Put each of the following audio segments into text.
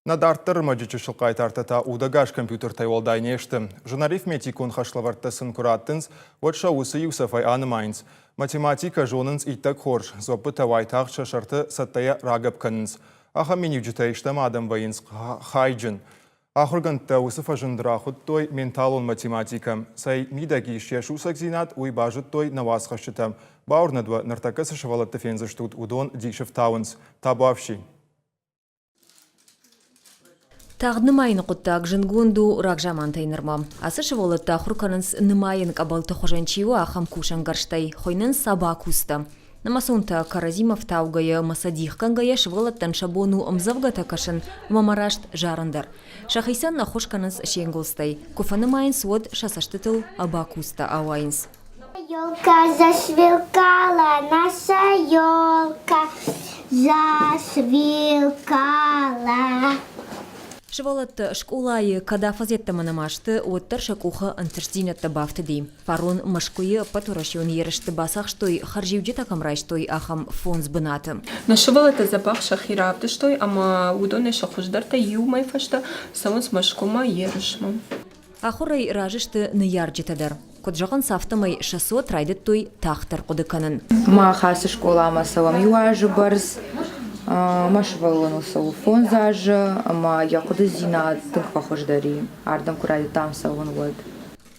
Надарттыр маджичышыл қайтартата удагаш компьютер тайвалдай нешті. Журналифметикун хашлаварттасын кураттынс, ватша усы Юсафай анымайнс. Математика жонынс иттак хорш, зопы тавайтақ шашарты саттая рагап канынс. Аха менюджитайштам адам вайынс хайджын. Ахырганта Усафа жындырахут той менталон математика. Сай мидаги шешусак зинат уй бажыт той навасхашытам. Баурнадва нартакасы шавалатты фензаштут удон дикшев таунс. Табавши. Тағднымайын құттақ жынгунду рақжаман тайнырма. Асы шыволытта хұрқанынс нымайын қабалты қожанчиу ахам кушан гарштай, хойнын саба куста. Намасунта Каразимов таугая масадихкангая шыволыттан шабону ымзавга такашын мамарашт жарындар. Шахайсан нахошканынс шенгулстай. Куфанымайын суот шасаштытыл аба куста ауайынс. Ёлка засвилкала, наша ёлка засвилкала. Шыволыт школайы када фазетта манамашты оттар шакуха антырсдинетті бафтыди. Фарон машкуи патурашион ерішті басақштой харживджи такамрайштой ахам фонс бынаты. На шыволыты запах шахирабдыштой, ама удоне шахуждарта юмай фашта савонс машкума ерішма. Ахурай ражышты ныярджитадар. Коджаған сафтымай 600 райдыттой тахтар қодыканын. Ма хасы школа масалам юажы барс. Машвалану салу фон зажы, ама якуды зина тынк похождари. Ардам курайды там салон вот.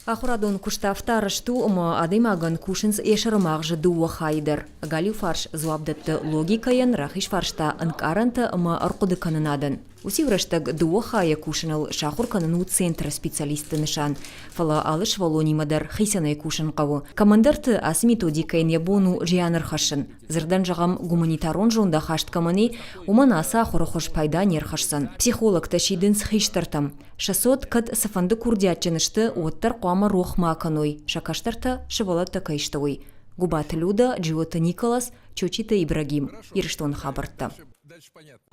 Ахурадон куштафтарышту ама адаймаган кушынс ешарымағжы дуа хайдар. Галю фарш зуабдатты логикаян рахиш фаршта анкаранты ама арқудыканынадын. Усивраштаг дуа хая кушыныл шахурканыну центр специалисты нышан. Фала алыш валонимадар хисянай кушын қаву. Командарты асы методикайын ябону жияныр хашын. Зырдан жағам гуманитарон жонда хашт каманы, уман аса ахуры хош пайда нер хашсан. Психолог ташидын схиштартам. 600 кад сафанды курдячынышты оттар қуама рохма аканой. Шакаштарта шывалатта кайштауй. Губат Люда, Джиота Николас, Чочита Ибрагим. Ирштон хабарта.